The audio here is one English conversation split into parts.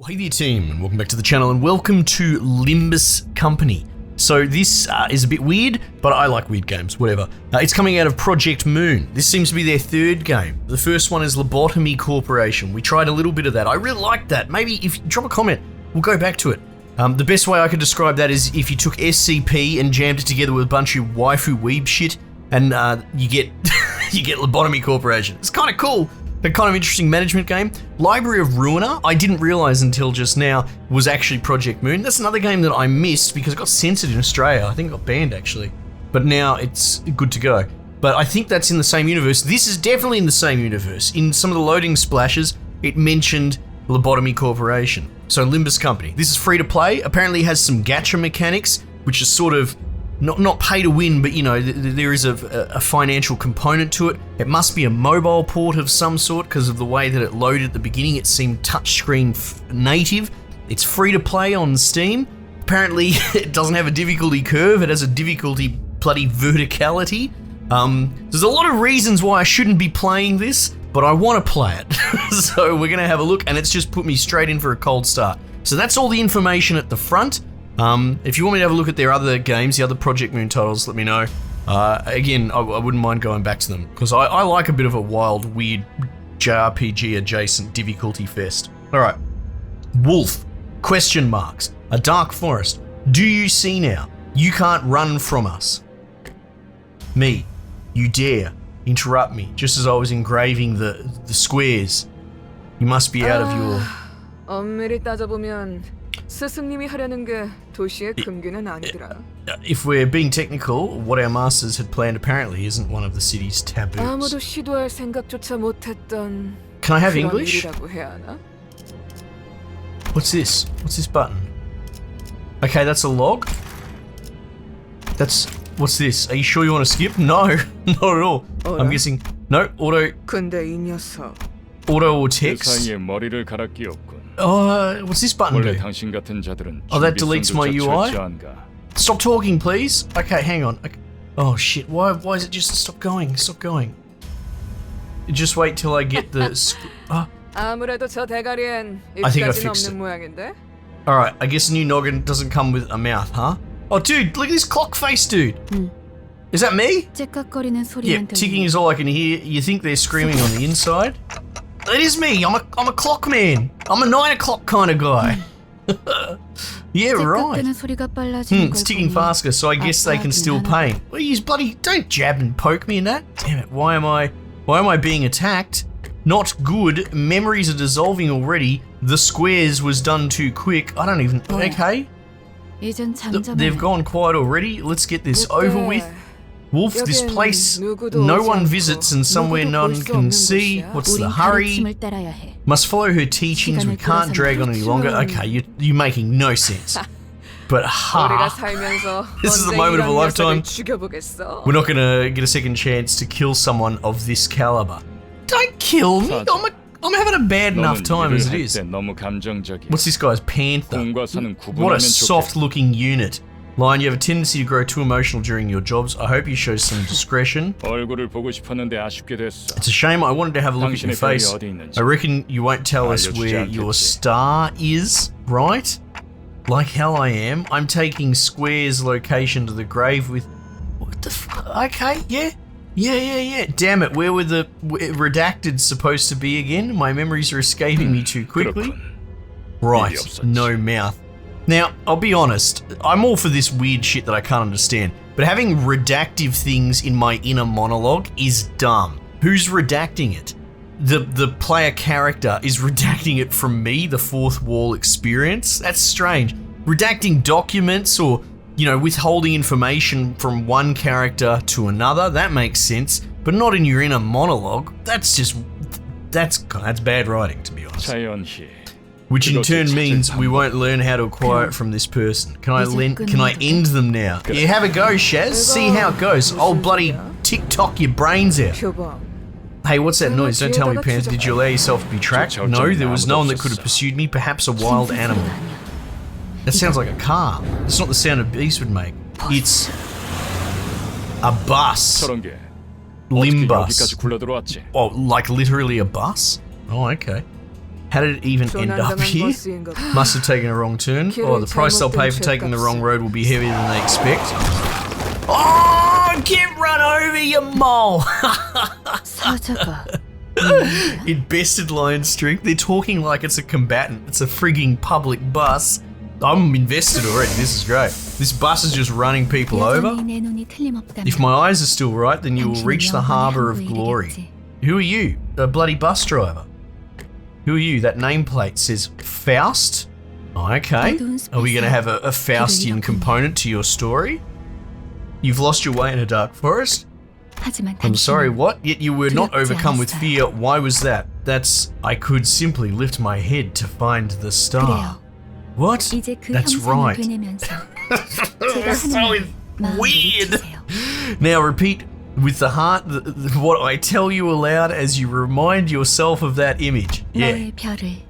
Hey there team, and welcome back to the channel, and welcome to Limbus Company. So this is a bit weird, but I like weird games, whatever. It's coming out of Project Moon. This seems to be their third game. The first one is Lobotomy Corporation. We tried a little bit of that. I really liked that. Maybe if you drop a comment, we'll go back to it. The best way I could describe that is if you took SCP and jammed it together with a bunch of waifu weeb shit, and you get you get Lobotomy Corporation. It's kind of cool. A kind of interesting management game. Library of Ruiner, I didn't realize until just now, was actually Project Moon. That's another game that I missed because it got censored in Australia. I think it got banned actually. But now it's good to go. But I think that's in the same universe. This is definitely in the same universe. In some of the loading splashes, it mentioned Lobotomy Corporation. So Limbus Company. This is free to play. Apparently has some gacha mechanics, which is sort of not pay to win, but you know, there is a financial component to it. It must be a mobile port of some sort because of the way that it loaded at the beginning. It seemed touchscreen native. It's free to play on Steam. Apparently, it doesn't have a difficulty curve. It has a difficulty bloody verticality. There's a lot of reasons why I shouldn't be playing this, but I want to play it. So we're going to have a look, and it's just put me straight in for a cold start. So that's all the information at the front. If you want me to have a look at their other games, the other Project Moon titles, let me know. Again, I wouldn't mind going back to them, because I like a bit of a wild, weird JRPG adjacent difficulty fest. Alright. Wolf. Question marks. A dark forest. Do you see now? You can't run from us. Me. You dare interrupt me just as I was engraving the squares. You must be out of your... 엄밀히 따져보면 스승님이 하려는 게 도시의 금기는 아니더라. If we're being technical, what our masters had planned apparently isn't one of the city's taboos. 아무도 시도할 생각조차 못했던. Can I have English? 일이라고 해야 하나? What's this? What's this button? Okay, that's a log. What's this? Are you sure you want to skip? No, not at all. I'm guessing. No, auto. 근데 이 녀석. Auto or text. What's this button do? Oh, that deletes my UI? Stop talking, please. Okay, hang on. Okay. Oh shit, why is it just stop going? Stop going. Just wait till I get the... 아무래도 저 대가리엔 I think I 입까지는 fixed 없는 모양인데? Alright, I guess a new noggin doesn't come with a mouth, huh? Oh dude, look at this clock face dude. Is that me? Yeah, ticking is all I can hear. You think they're screaming on the inside? It is me. I'm a clock man. I'm a 9 o'clock kind of guy. Yeah, right. It's ticking faster, so I guess they can still paint. Well, you bloody don't jab and poke me in that. Damn it! Why am I being attacked? Not good. Memories are dissolving already. The squares was done too quick. I don't even. Okay. They've gone quiet already. Let's get this over with. Wolf, this place no one visits and somewhere none can see. What's the hurry? Must follow her teachings. We can't drag on any longer. Okay, you're making no sense. But this is the moment of a lifetime. We're not gonna get a second chance to kill someone of this caliber. Don't kill me. I'm having a bad enough time as it is. What's this guy's panther? What a soft-looking unit. Lion, you have a tendency to grow too emotional during your jobs. I hope you show some discretion. It's a shame. I wanted to have a look at your face. I reckon you won't tell us where your star is, right? Like hell I am. I'm taking Square's location to the grave with... What the fuck? Okay, yeah. Yeah. Damn it, where were the redacted supposed to be again? My memories are escaping me too quickly. Right, no mouth. Now, I'll be honest, I'm all for this weird shit that I can't understand, but having redactive things in my inner monologue is dumb. Who's redacting it? The player character is redacting it from me, the fourth wall experience? That's strange. Redacting documents or, you know, withholding information from one character to another, that makes sense, but not in your inner monologue. That's bad writing, to be honest. Which in turn means we won't learn how to acquire it from this person. Can I end them now? Yeah, have a go, Shaz. See how it goes. I'll bloody TikTok your brains out. Hey, what's that noise? Don't tell me, Panther. Did you allow yourself to be tracked? No, there was no one that could have pursued me. Perhaps a wild animal. That sounds like a car. That's not the sound a beast would make. It's a bus. Limbus. Oh, like literally a bus? Oh, okay. How did it even end up 조난당한 here? 버스인가 봐. Must have taken a wrong turn. Oh, the price they'll pay for taking the wrong road will be heavier than they expect. Oh, get run over, you mole! 사자가 In bested line strength, they're talking like it's a combatant. It's a frigging public bus. I'm invested already. This is great. This bus is just running people over. 여전히 내 눈이 틀림없다면 If my eyes are still right, then you will 당신은 reach the 영원히 harbour of 항구에 glory. 이르겠지. Who are you? A bloody bus driver. Who are you? That nameplate says Faust. Oh, okay. Are we going to have a Faustian component to your story? You've lost your way in a dark forest? 하지만 I'm sorry, 당신은 what? Yet you were not 두렵지 overcome with 않았어요. fear. Why was that? That's... I could simply lift my head to find the star. 그래요. What? 이제 그 That's 형상을 right. 되뇌면서 제가 That's so 하는 마음을 weird. 잊으세요. Now repeat with the heart what I tell you aloud as you remind yourself of that image. Yeah. 너의 별을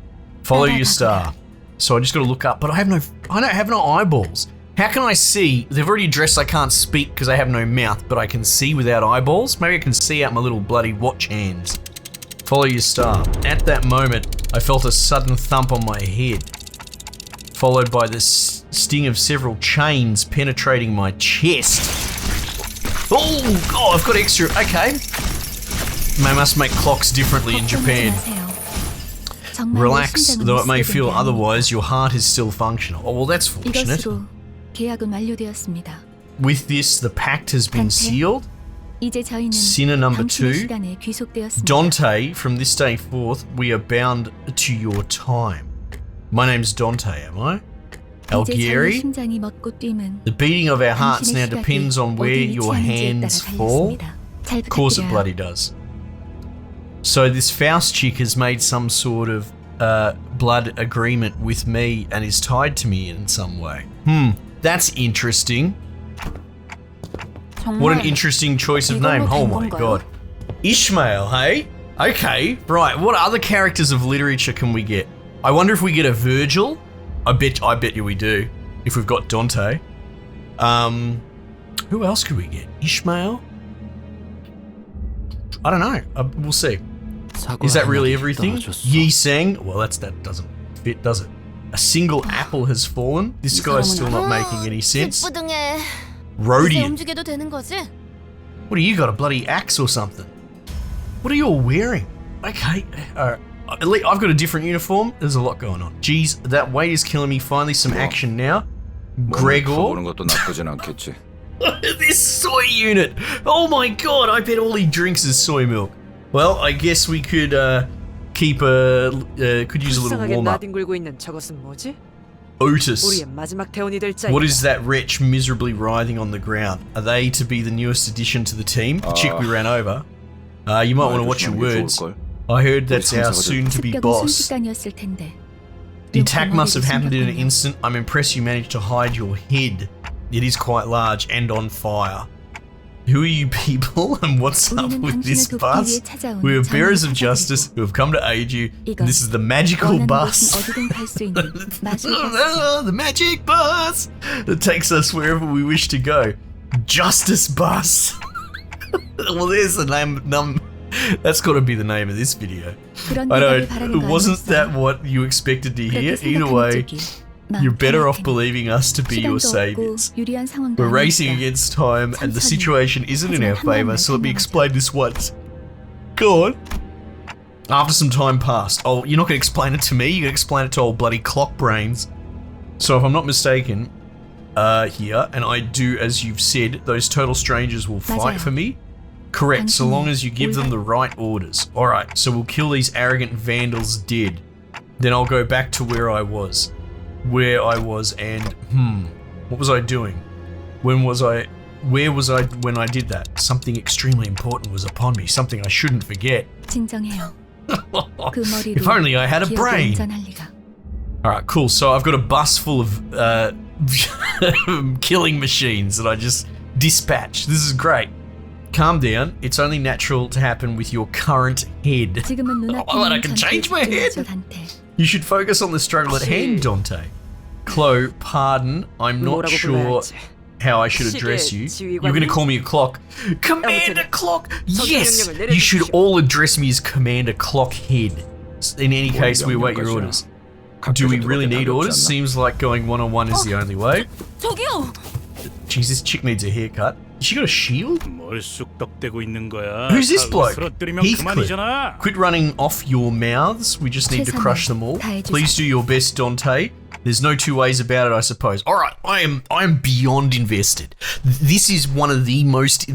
Follow your 따라가거라. star. So I just got to look up, but I don't have no eyeballs. How can I see? They've already addressed I can't speak because I have no mouth, but I can see without eyeballs. Maybe I can see out my little bloody watch hands. Follow your star. At that moment, I felt a sudden thump on my head, followed by the sting of several chains penetrating my chest. Oh, I've got extra. Okay. They must make clocks differently in Japan. 정말 Relax, 심장은 though it may feel 미스터리인데 otherwise, your heart is still functional. Oh, well, that's fortunate. 이것으로 계약은 완료되었습니다. With this, the pact has been Dante. sealed. 이제 저희는 Sinner number 당신의 2. 시간에 귀속되었습니다. Dante, from this day forth, we are bound to your time. My name's Dante, am I? 이제 저희 Algieri? 심장이 멎고 뛰면 The beating of our hearts now 당신의 depends on 시각이 where 어디 your 위치하는지에 hands 따라 fall. 달렸습니다. 잘 Of course it 부탁드려요. bloody does. So this Faust chick has made some sort of blood agreement with me and is tied to me in some way. That's interesting. What an interesting choice of name. Oh my god. Ishmael, hey? Okay, right. What other characters of literature can we get? I wonder if we get a Virgil. I bet you we do. If we've got Dante. Who else could we get? Ishmael? I don't know. We'll see. Is that really everything? Yi Sang? Well, that doesn't fit, does it? A single apple has fallen. This guy's still not making any sense. 기쁘등해. 이제 Rhodian. 움직여도 되는 거지? What do you got? A bloody axe or something? What are you all wearing? Okay. I've got a different uniform. There's a lot going on. Jeez, that weight is killing me. Finally, some action now. Gregor. 보는 것도 나쁘진 않겠지. This soy unit. Oh my god, I bet all he drinks is soy milk. Well, I guess we could keep could use a little 불쌍하게 warm up. 나뒹굴고 있는 저것은 뭐지? Otis. 우리의 마지막 대원이 될 자이다. What is that wretch miserably writhing on the ground? Are they to be the newest addition to the team? The chick we ran over? You might want to watch your words. I heard that's our soon-to-be 습격은 boss. 순식간이었을 텐데. The attack must have happened in an instant. I'm impressed you managed to hide your head. It is quite large and on fire. Who are you people and what's up 우리는 with this 당신을 돕기 bus? 위해 찾아온 We are bearers of 정의의 justice who have come to aid you. 이건 This is the magical 원하는 bus. 곳은 어디든 갈 수 있는 마술버스. The magic bus that takes us wherever we wish to go. Justice bus. Well, there's the name. That's got to be the name of this video. 그런 I 대답을 바라는 know. 거 Wasn't 아니었어요? that what you expected to hear? 그렇게 Either 생각하는 way, 쪽이 마음 you're better off 편할 테니. believing us to be your 시간도 없고 saviors. 유리한 상황도 We're racing 아니니까. against time and the 천천히. situation isn't in our 하지만 한 favour, 번만 so let me 설명하자. explain this once. Go on. After some time passed. Oh, you're not going to explain it to me, you're going to explain it to old bloody clock brains. So if I'm not mistaken, here, and I do as you've said, those total strangers will fight 맞아요. for me? Correct, so 당신은 long as you give them the right orders. Alright, so we'll kill these arrogant vandals dead. Then I'll go back to where I was. And, what was I doing? Where was I when I did that? Something extremely important was upon me, something I shouldn't forget. 진정해요. 그 머리로 If only I had a 기억이 brain. 운전할 리가. Alright, cool. So I've got a bus full of killing machines that I just dispatched. This is great. Calm down. It's only natural to happen with your current head. 지금은 눈앞에 Oh, but I 있는 can 전투에 change my head. 집중하죠, 단테. You should focus on the struggle at hand, Dante. Chloe, pardon, I'm not 뭐라고 sure 불러야지. how I should address you. 시계 You're going to 지휘관님? call me a clock. Commander 아무튼 Clock! 정신 Yes! 명령을 You should 내려주십시오. all address me as Commander Clockhead. In any case, we await your orders. Do we really need orders? Seems like going one-on-one is the only way. 저기요. Jeez, this chick needs a haircut. She got a shield? 뭘 쑥덕대고 있는 거야? Who's this 다 bloke? 으스러뜨리면 Heathcliff. 그만이잖아. Quit running off your mouths. We just need to crush them all. Please do your best, Dante. There's no two ways about it, I suppose. All right, I am beyond invested. This is one of the most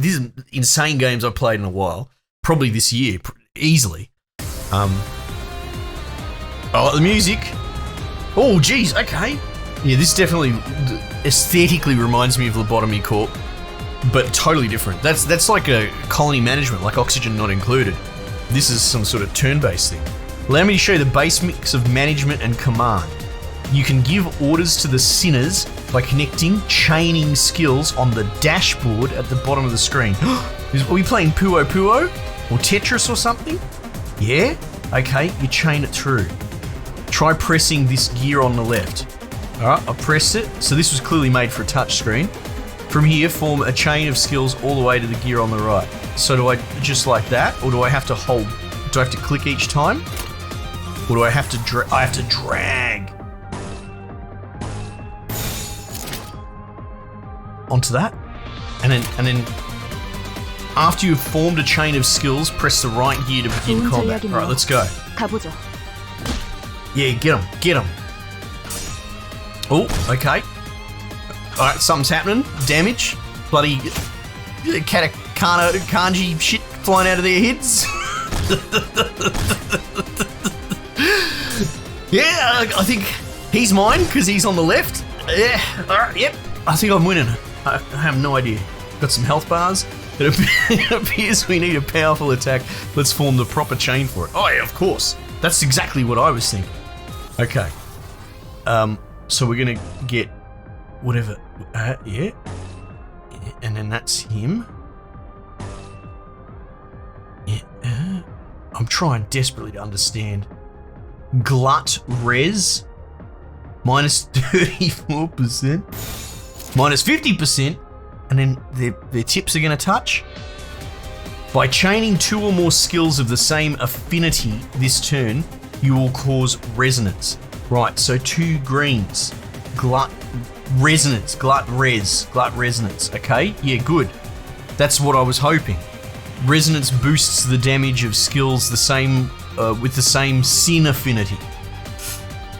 insane games I've played in a while. Probably this year, easily. I like the music. Oh, geez, okay. Yeah, this definitely aesthetically reminds me of Lobotomy Corp, but totally different. That's like a colony management, like Oxygen Not Included. This is some sort of turn-based thing. Allow me to show you the base mix of management and command. You can give orders to the sinners by connecting chaining skills on the dashboard at the bottom of the screen. Are we playing Puo Puo? Or Tetris or something? Yeah? Okay, you chain it through. Try pressing this gear on the left. Alright, I pressed it. So this was clearly made for a touch screen. From here, form a chain of skills all the way to the gear on the right. So do I just like that? Or do I have to hold? Do I have to click each time? Or do I have to I have to drag onto that? And then after you've formed a chain of skills, press the right gear to begin combat. Alright, let's go. 가보죠. Yeah, get him. Oh, okay. Alright, something's happening. Damage. Bloody katakana kanji shit flying out of their heads. Yeah, I think he's mine because he's on the left. Yeah, alright, yep. I think I'm winning. I have no idea. Got some health bars. It appears we need a powerful attack. Let's form the proper chain for it. Oh yeah, of course. That's exactly what I was thinking. Okay. So we're gonna get whatever. Yeah. And then that's him. Yeah. I'm trying desperately to understand. Glut res. Minus 34%. Minus 50%. And then their tips are gonna touch. By chaining two or more skills of the same affinity this turn, you will cause resonance. Right, so 2 greens. Glut resonance. Glut resonance. Okay, yeah, good. That's what I was hoping. Resonance boosts the damage of skills the same with the same sin affinity.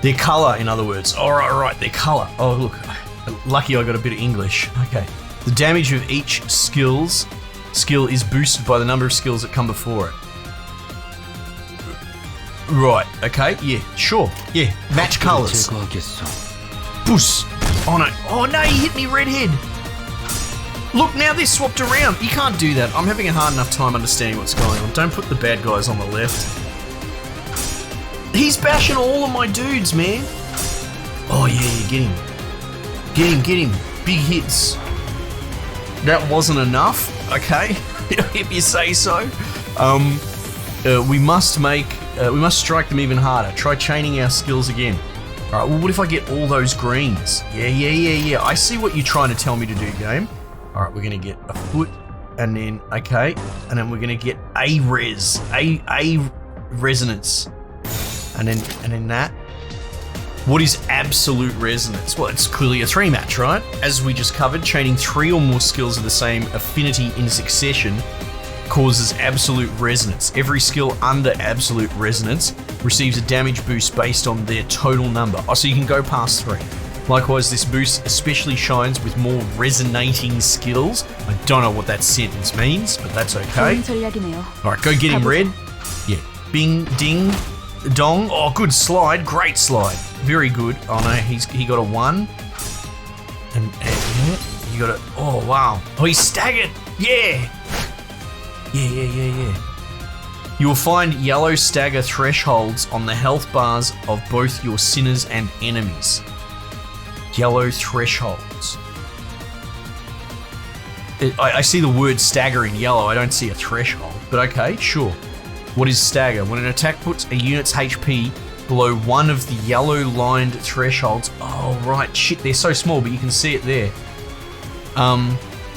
Their color, in other words. Alright, their color. Oh, look. Lucky I got a bit of English. Okay. The damage of each skill is boosted by the number of skills that come before it. Right, okay, yeah, sure. Yeah, match colours. Boost. Oh no, you hit me redhead. Look, now they're swapped around. You can't do that. I'm having a hard enough time understanding what's going on. Don't put the bad guys on the left. He's bashing all of my dudes, man. Oh yeah, get him. Get him. Big hits. That wasn't enough. Okay, if you say so. We must strike them even harder. Try chaining our skills again. All right. Well, what if I get all those greens? Yeah. I see what you're trying to tell me to do, game. All right, we're gonna get a foot, and then okay, and then we're gonna get a resonance, and then that. What is absolute resonance? Well, it's clearly a 3-match, right? As we just covered, chaining 3 or more skills of the same affinity in succession causes absolute resonance. Every skill under absolute resonance receives a damage boost based on their total number. Oh, so you can go past 3. Likewise, this boost especially shines with more resonating skills. I don't know what that sentence means, but that's okay. Alright, go get him, Red. Yeah. Bing, ding, dong. Oh, good slide. Great slide. Very good. Oh no, he got a 1. And yeah, he got a... Oh, wow. Oh, he's staggered. Yeah. Yeah. You will find yellow stagger thresholds on the health bars of both your sinners and enemies. Yellow thresholds. I see the word stagger in yellow. I don't see a threshold. But okay, sure. What is stagger? When an attack puts a unit's HP below one of the yellow lined thresholds. Oh, right. Shit, they're so small, but you can see it there.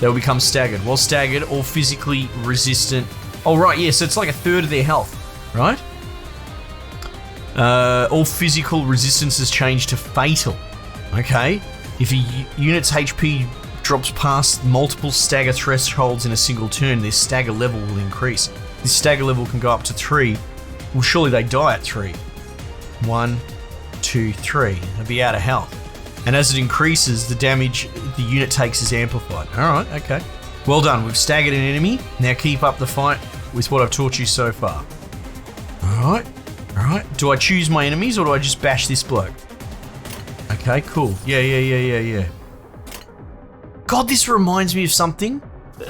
They'll become staggered. While staggered or physically resistant. Oh, right, yeah, so it's like a third of their health, right? All physical resistances change to fatal. Okay. If a unit's HP drops past multiple stagger thresholds in a single turn, their stagger level will increase. This stagger level can go up to 3. Well, surely they die at 3. 1, 2, 3. They'll be out of health. And as it increases, the damage the unit takes is amplified. Alright, okay. Well done, we've staggered an enemy. Now keep up the fight with what I've taught you so far. Alright, alright. Do I choose my enemies or do I just bash this bloke? Okay, cool. Yeah. God, this reminds me of something.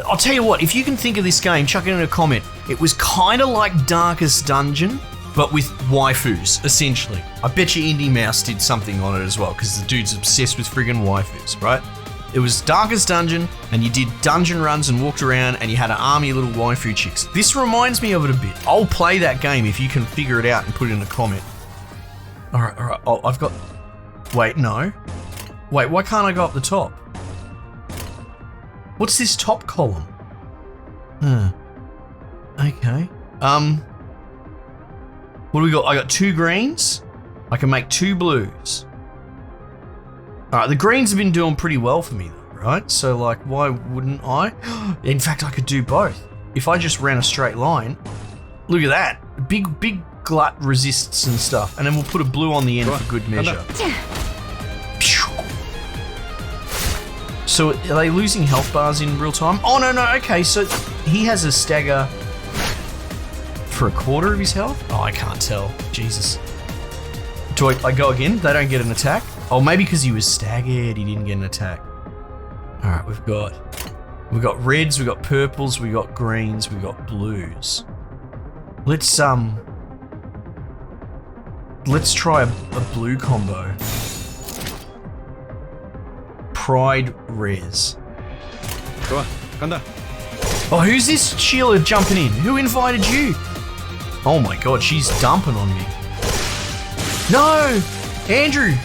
I'll tell you what, if you can think of this game, chuck it in a comment. It was kind of like Darkest Dungeon, but with waifus, essentially. I bet you Indie Mouse did something on it as well, because the dude's obsessed with friggin' waifus, right? It was Darkest Dungeon, and you did dungeon runs and walked around, and you had an army of little waifu chicks. This reminds me of it a bit. I'll play that game if you can figure it out and put it in a comment. Alright. Oh, I've got... Wait, no. Wait, why can't I go up the top? What's this top column? Okay. What do we got? I got 2 greens. I can make 2 blues. Alright, the greens have been doing pretty well for me though, right? So like, why wouldn't I? In fact, I could do both. If I just ran a straight line, look at that. Big glut resists and stuff. And then we'll put a blue on the end for good measure. So are they losing health bars in real time? Oh, no, okay, so he has a stagger for a quarter of his health? Oh, I can't tell. Jesus. Do I go again? They don't get an attack? Oh, maybe because he was staggered, he didn't get an attack. Alright, we've got reds, we've got purples, we've got greens, we've got blues. Let's try a blue combo. Pride Res. Oh, who's this Sheila jumping in? Who invited you? Oh my god, she's dumping on me. No! Andrew!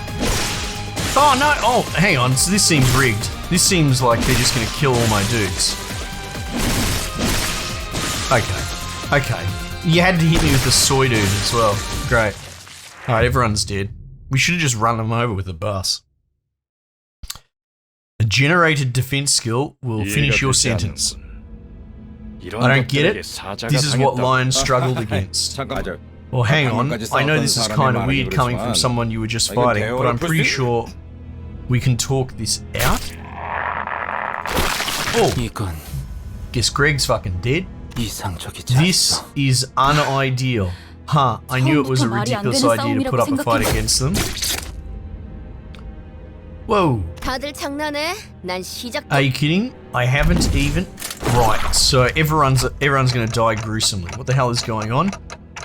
Oh no! Oh, hang on, so this seems rigged. This seems like they're just gonna kill all my dudes. Okay. You had to hit me with the soy dude as well. Great. Alright, everyone's dead. We should have just run them over with a bus. A generated defense skill will finish your sentence. I don't get it. This is what Lion struggled against. Well, hang on. I know this is kind of weird coming from someone you were just fighting, but I'm pretty sure we can talk this out. Oh, guess Greg's fucking dead. This is unideal. Huh, I knew it was a ridiculous idea to put up a fight against them. Whoa. Are you kidding? I haven't even... Right, so everyone's gonna die gruesomely. What the hell is going on?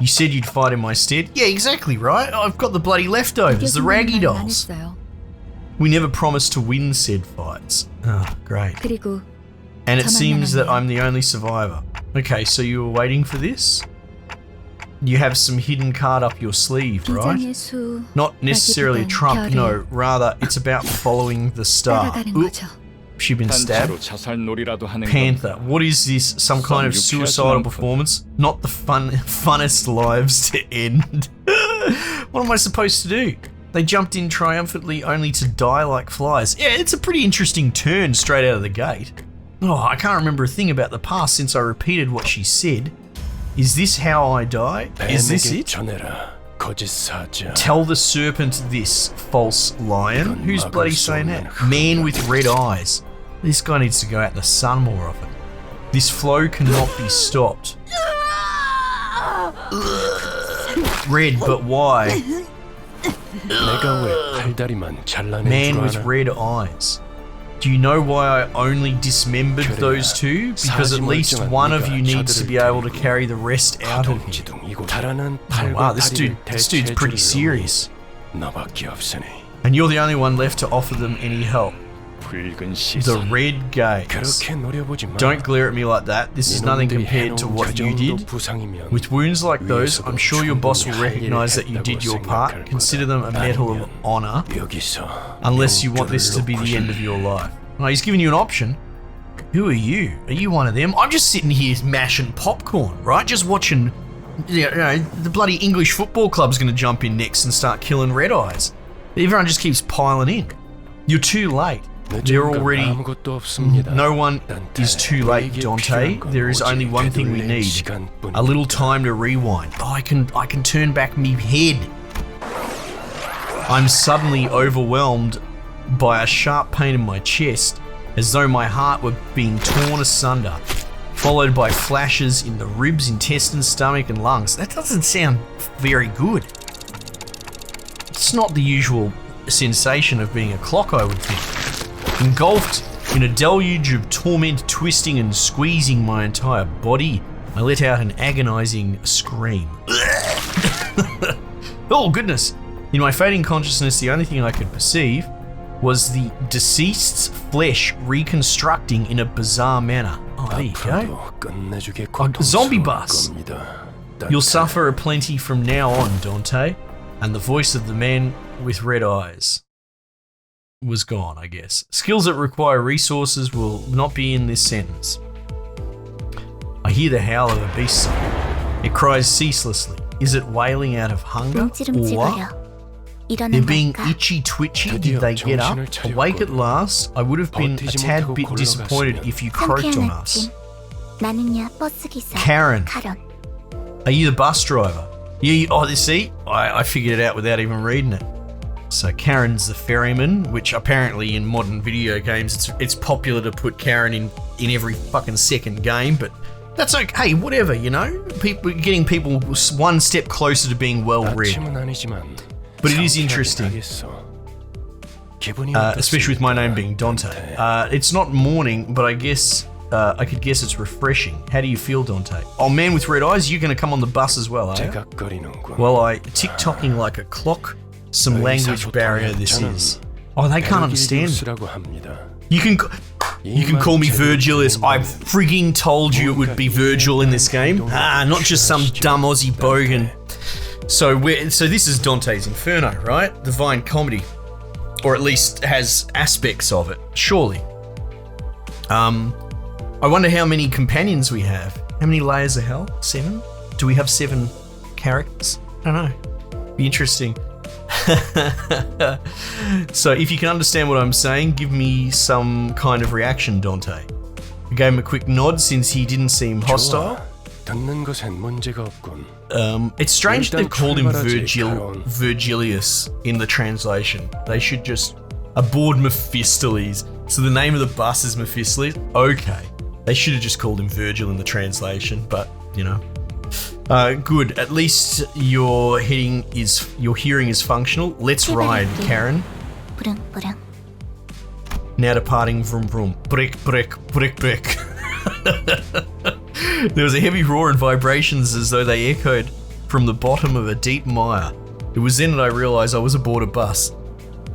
You said you'd fight in my stead? Yeah, exactly right. I've got the bloody leftovers, the raggy dolls. We never promised to win said fights. Oh, great. And it seems that I'm the only survivor. Okay, so you were waiting for this? You have some hidden card up your sleeve, right? Not necessarily a trump, no. Rather, it's about following the star. Oop, she been stabbed. Panther, what is this? Some kind of suicidal performance? Not the funnest lives to end. What am I supposed to do? They jumped in triumphantly only to die like flies. Yeah, it's a pretty interesting turn straight out of the gate. Oh, I can't remember a thing about the past since I repeated what she said. Is this how I die? Is this it? Tell the serpent this, false lion. Who's bloody saying that? Man with red eyes. This guy needs to go out in the sun more often. This flow cannot be stopped. Red, but why? Man with red eyes. Do you know why I only dismembered those two? Because at least one of you needs to be able to carry the rest out of here. Oh, wow, this dude's pretty serious. And you're the only one left to offer them any help. The red gaze. Don't glare at me like that. This is nothing compared to what you did. With wounds like those, I'm sure your boss will recognize that you did your part. Consider them a medal of honor. Unless you want this to be the end of your life. Oh, he's giving you an option. Who are you? Are you one of them? I'm just sitting here mashing popcorn, right? Just watching the bloody English football club's going to jump in next and start killing red eyes. Everyone just keeps piling in. You're too late. They're already... No one is too late, Dante. There is only one thing we need. A little time to rewind. Oh, I can turn back me head. I'm suddenly overwhelmed by a sharp pain in my chest, as though my heart were being torn asunder, followed by flashes in the ribs, intestines, stomach, and lungs. That doesn't sound very good. It's not the usual sensation of being a clock, I would think. Engulfed in a deluge of torment, twisting and squeezing my entire body, I let out an agonizing scream. Oh, goodness. In my fading consciousness, the only thing I could perceive was the deceased's flesh reconstructing in a bizarre manner. Oh, there you go. A zombie bus. You'll suffer aplenty from now on, Dante. And the voice of the man with red eyes was gone, I guess. Skills that require resources will not be in this sentence. I hear the howl of a beast. It cries ceaselessly. Is it wailing out of hunger? Or they're being itchy twitchy? Did they get up? Awake at last? I would have been a tad bit disappointed if you croaked on us. Charon, are you the bus driver? See? I figured it out without even reading it. So Charon's the ferryman, which apparently in modern video games it's popular to put Charon in every fucking second game, but that's okay. Hey, whatever, you know? Getting people one step closer to being well read. But it is interesting, especially with my name being Dante. It's not morning, but I guess I could guess it's refreshing. How do you feel, Dante? Oh, man with red eyes, you're going to come on the bus as well, are you? Well, I tick-tocking like a clock. Some language barrier this is. Oh, they can't understand me. You can call me Vergilius. I frigging told you it would be Virgil in this game. Not just some dumb Aussie bogan. So this is Dante's Inferno, right? The Divine Comedy, or at least has aspects of it. Surely. I wonder how many companions we have. How many layers of hell? 7? Do we have 7 characters? I don't know. Be interesting. So if you can understand what I'm saying, give me some kind of reaction, Dante. I gave him a quick nod since he didn't seem hostile. It's strange they've called him Vergilius in the translation. They should just aboard Mephistopheles. So the name of the bus is Mephistopheles. Okay, they should have just called him Virgil in the translation, but you know. Good. At least your hearing is functional. Let's ride, Charon. Now departing, vroom vroom. Brick, brick, brick, brick. There was a heavy roar and vibrations as though they echoed from the bottom of a deep mire. It was then that I realised I was aboard a bus.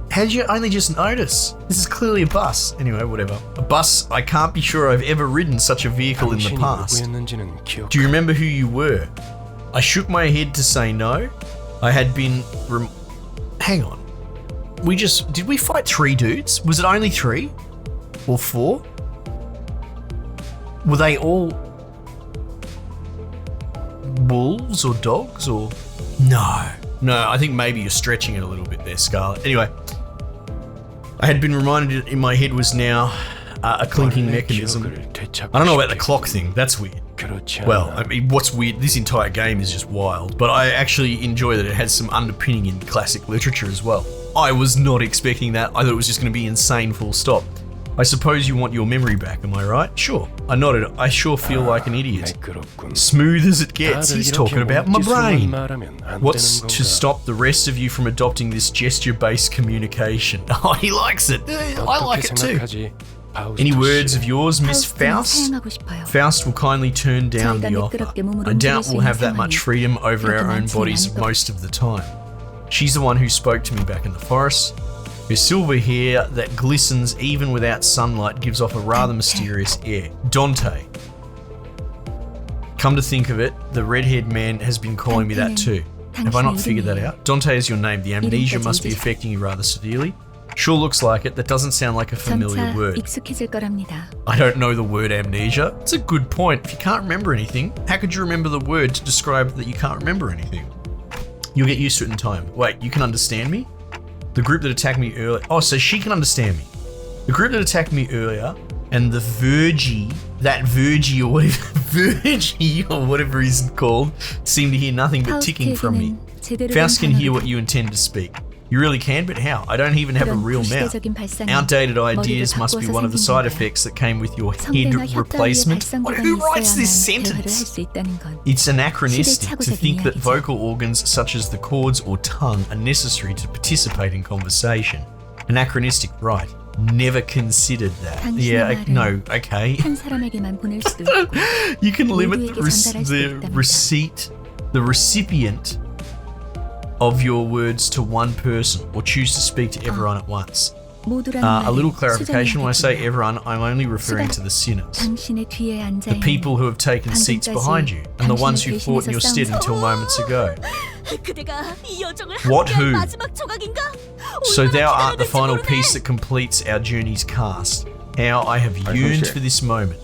How did you only just notice? This is clearly a bus. Anyway, whatever. A bus, I can't be sure I've ever ridden such a vehicle in the past. Do you remember who you were? I shook my head to say no. I had been... Hang on. Did we fight 3 dudes? Was it only 3? Or 4? Were they all... wolves or dogs or... No, I think maybe you're stretching it a little bit there, Scarlet. Anyway, I had been reminded in my head was now a clinking mechanism. I don't know about the clock thing, that's weird. Well, I mean, what's weird, this entire game is just wild, but I actually enjoy that it has some underpinning in classic literature as well. I was not expecting that. I thought it was just going to be insane full stop. I suppose you want your memory back, am I right? Sure. I nodded. I sure feel like an idiot. Smooth as it gets, he's talking about my brain. What's to stop the rest of you from adopting this gesture-based communication? Oh, he likes it. I like it too. Any words of yours, Miss Faust? Faust will kindly turn down the offer. I doubt we'll have that much freedom over our own bodies most of the time. She's the one who spoke to me back in the forest. Her silver hair that glistens even without sunlight gives off a rather mysterious air. Dante. Come to think of it, the red-haired man has been calling me that too. Have I not figured that out? Dante is your name. The amnesia must be affecting you rather severely. Sure looks like it. That doesn't sound like a familiar 점차 word. 익숙해질 거랍니다. I don't know the word amnesia. It's a good point. If you can't remember anything, how could you remember the word to describe that you can't remember anything? You'll get used to it in time. Wait, you can understand me? The group that attacked me earlier. Oh, so she can understand me. The group that attacked me earlier and the Vergie or whatever, Vergie or whatever he's called, seem to hear nothing but ticking from me. Faust can hear what you intend to speak. You really can, but how? I don't even have a real mouth. Outdated ideas must be one of the side effects that came with your head replacement. Who writes this sentence? It's anachronistic to think that vocal organs such as the cords or tongue are necessary to participate in conversation. Anachronistic, right. Never considered that. Yeah, no, okay. You can limit the recipient of your words to one person or choose to speak to everyone at once. A little clarification, when I say everyone, I'm only referring to the sinners. The people who have taken seats behind you and the ones who fought in your stead until moments ago. What who? So thou art the final piece that completes our journey's cast. How I have yearned for this moment.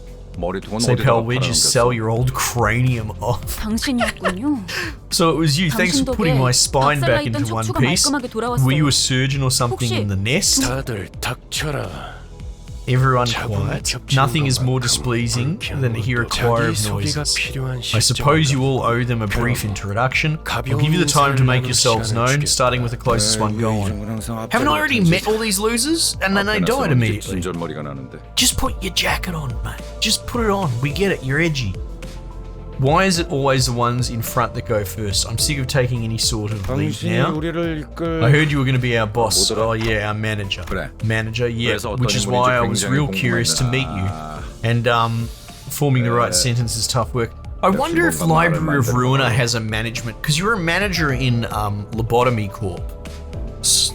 Say, pal, where'd you sell your old cranium off? So it was you. Thanks for putting my spine back into one piece. Were you a surgeon or something in the nest? Everyone quiet. Nothing is more displeasing than to hear a choir of noises. I suppose you all owe them a brief introduction. I'll give you the time to make yourselves known, starting with the closest one. Go on. Haven't I already met all these losers? And then they died immediately. Just put your jacket on, mate. Just put it on. We get it. You're edgy. Why is it always the ones in front that go first? I'm sick of taking any sort of lead now. I heard you were going to be our boss. Oh yeah, our manager. Manager, yeah. Which is why I was real curious to meet you. And forming the right sentence is tough work. I wonder if Library of Ruiner has a management, because you're a manager in Lobotomy Corp.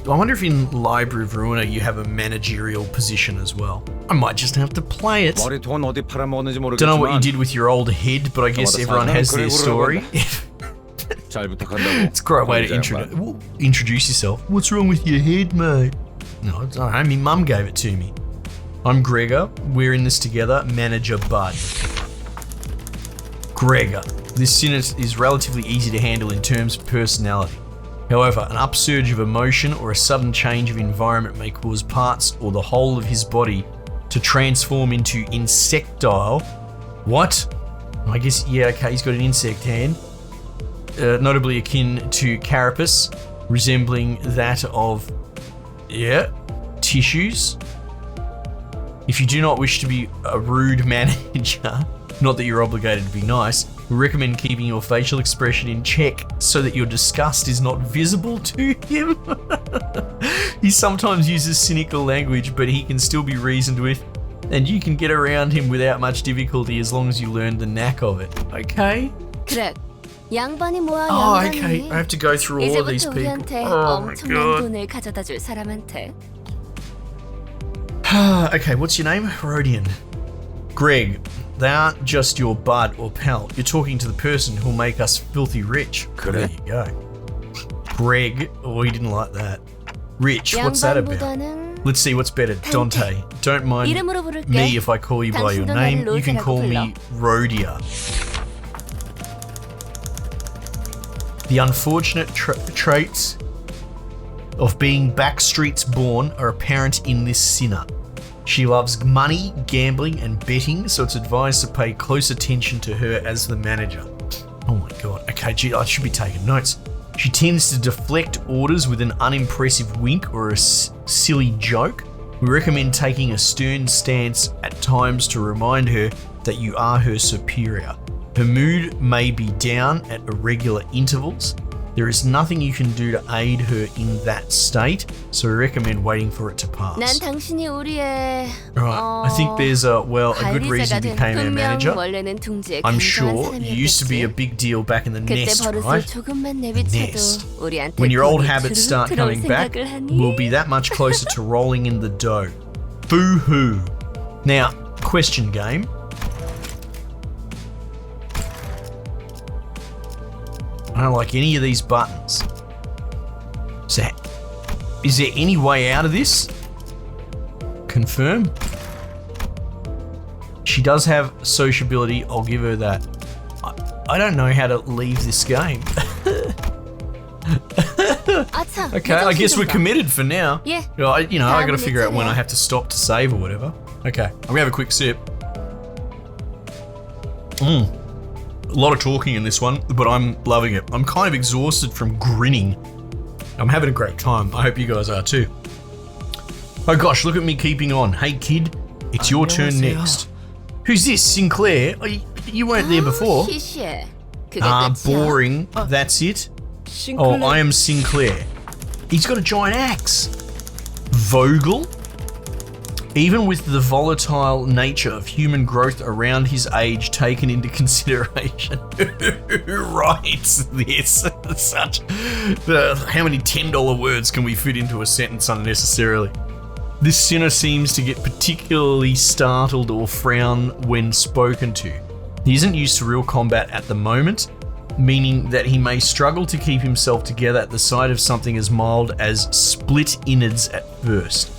I wonder if in Library of Ruiner you have a managerial position as well. I might just have to play it. Don't know what you did with your old head, but I guess everyone has their story. It's a great way to introduce yourself. What's wrong with your head, mate? No, it's alright. My mum gave it to me. I'm Gregor. We're in this together. Manager Bud. Gregor. This sentence is relatively easy to handle in terms of personality. However, an upsurge of emotion or a sudden change of environment may cause parts or the whole of his body to transform into insectile. What? I guess, yeah, okay, he's got an insect hand. Notably akin to carapace, resembling that of, tissues. If you do not wish to be a rude manager, not that you're obligated to be nice, we recommend keeping your facial expression in check so that your disgust is not visible to him. He sometimes uses cynical language, but he can still be reasoned with, and you can get around him without much difficulty as long as you learn the knack of it. Okay? 그래. 양반이 뭐야, Oh, 양반이. okay. I have to go through all of these 이제부터 people. 우리한테 Oh my 엄청난 god. 돈을 가져다 줄 사람한테. Okay, what's your name? Rodian. Greg, they aren't just your bud or pal. You're talking to the person who'll make us filthy rich. There you go. Greg, oh, he didn't like that. Rich, what's that about? 양반보다는 Let's see what's better. Dante, don't mind 이름으로 부를게. me if I call you by your 당신도 name. 나를 You can 로제라고 call 불러. me Rodia. The unfortunate traits of being backstreets born are apparent in this sinner. She loves money, gambling, and betting, so it's advised to pay close attention to her as the manager. Oh my god. Okay, gee, I should be taking notes. She tends to deflect orders with an unimpressive wink or a silly joke. We recommend taking a stern stance at times to remind her that you are her superior. Her mood may be down at irregular intervals. There is nothing you can do to aid her in that state, so we recommend waiting for it to pass. 난 당신이 우리의 Right, I think there's a good reason you became our manager. 원래는 둥지에 I'm 근사한 sure you used to be a 사람이었겠지. big deal back in the 그때 nest, 버릇을 right? 조금만 nest. 내비쳐도 우리한테 When your old 돈이 habits 주르륵 start 들어올 coming back, 생각을 하니? we'll be that much closer to rolling in the dough. Boo-hoo. Now, question game. I don't like any of these buttons. So, Is there any way out of this? Confirm. She does have sociability, I'll give her that. I don't know how to leave this game. 아차. Okay, I guess we're committed for now. Yeah. I gotta figure out when I have to stop to save or whatever. Okay, I'm gonna have a quick sip. A lot of talking in this one, but I'm loving it. I'm kind of exhausted from grinning. I'm having a great time. I hope you guys are too. Oh gosh, look at me keeping on. Hey kid, it's your turn next. Who's this, Sinclair? Oh, you weren't there before. 시시해. 그게 끝이야. Boring. That's it. Oh, I am Sinclair. He's got a giant axe. Vogel? Even with the volatile nature of human growth around his age taken into consideration. Who writes this? How many $10 words can we fit into a sentence unnecessarily? This sinner seems to get particularly startled or frown when spoken to. He isn't used to real combat at the moment, meaning that he may struggle to keep himself together at the sight of something as mild as split innards at first.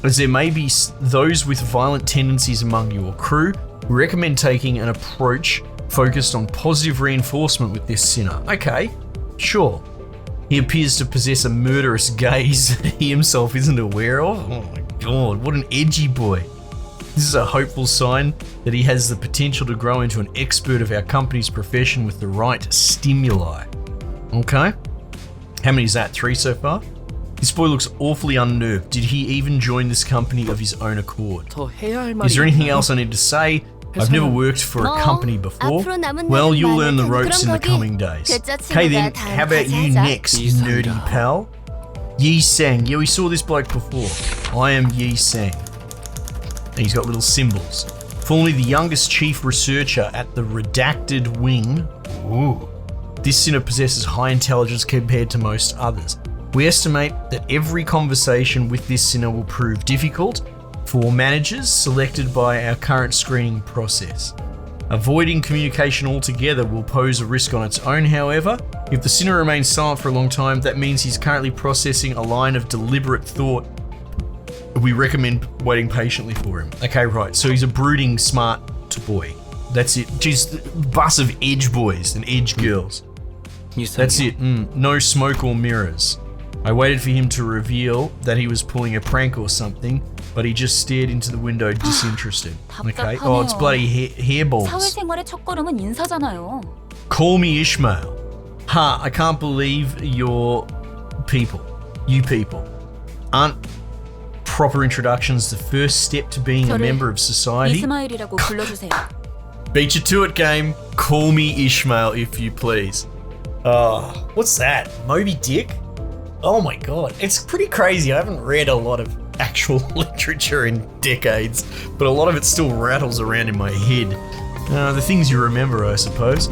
As there may be those with violent tendencies among your crew, we recommend taking an approach focused on positive reinforcement with this sinner. Okay, sure. He appears to possess a murderous gaze that he himself isn't aware of. Oh my god, what an edgy boy. This is a hopeful sign that he has the potential to grow into an expert of our company's profession with the right stimuli. Okay. How many is that? 3 so far? This boy looks awfully unnerved. Did he even join this company of his own accord? Is there anything else I need to say? I've never worked for a company before. Well, you'll learn the ropes in the coming days. Okay then, how about you next, nerdy pal? Yi Sang. Yeah, we saw this bloke before. I am Yi Sang. And he's got little symbols. Formerly the youngest chief researcher at the Redacted Wing. Ooh. This sinner possesses high intelligence compared to most others. We estimate that every conversation with this sinner will prove difficult for managers selected by our current screening process. Avoiding communication altogether will pose a risk on its own, however. If the sinner remains silent for a long time, that means he's currently processing a line of deliberate thought. We recommend waiting patiently for him. Okay, right, so he's a brooding, smart boy. That's it. Just bus of edge boys and edge girls. That's it. No smoke or mirrors. I waited for him to reveal that he was pulling a prank or something, but he just stared into the window disinterested. Okay. Oh, it's bloody hairballs. 사회생활의 첫걸음은 인사잖아요. Call me Ishmael. Ha, I can't believe you people, aren't proper introductions the first step to being a member of society? 이스마일이라고 불러주세요. Beat you to it, game. Call me Ishmael, if you please. What's that? Moby Dick? Oh my god, it's pretty crazy. I haven't read a lot of actual literature in decades, but a lot of it still rattles around in my head. The things you remember, I suppose.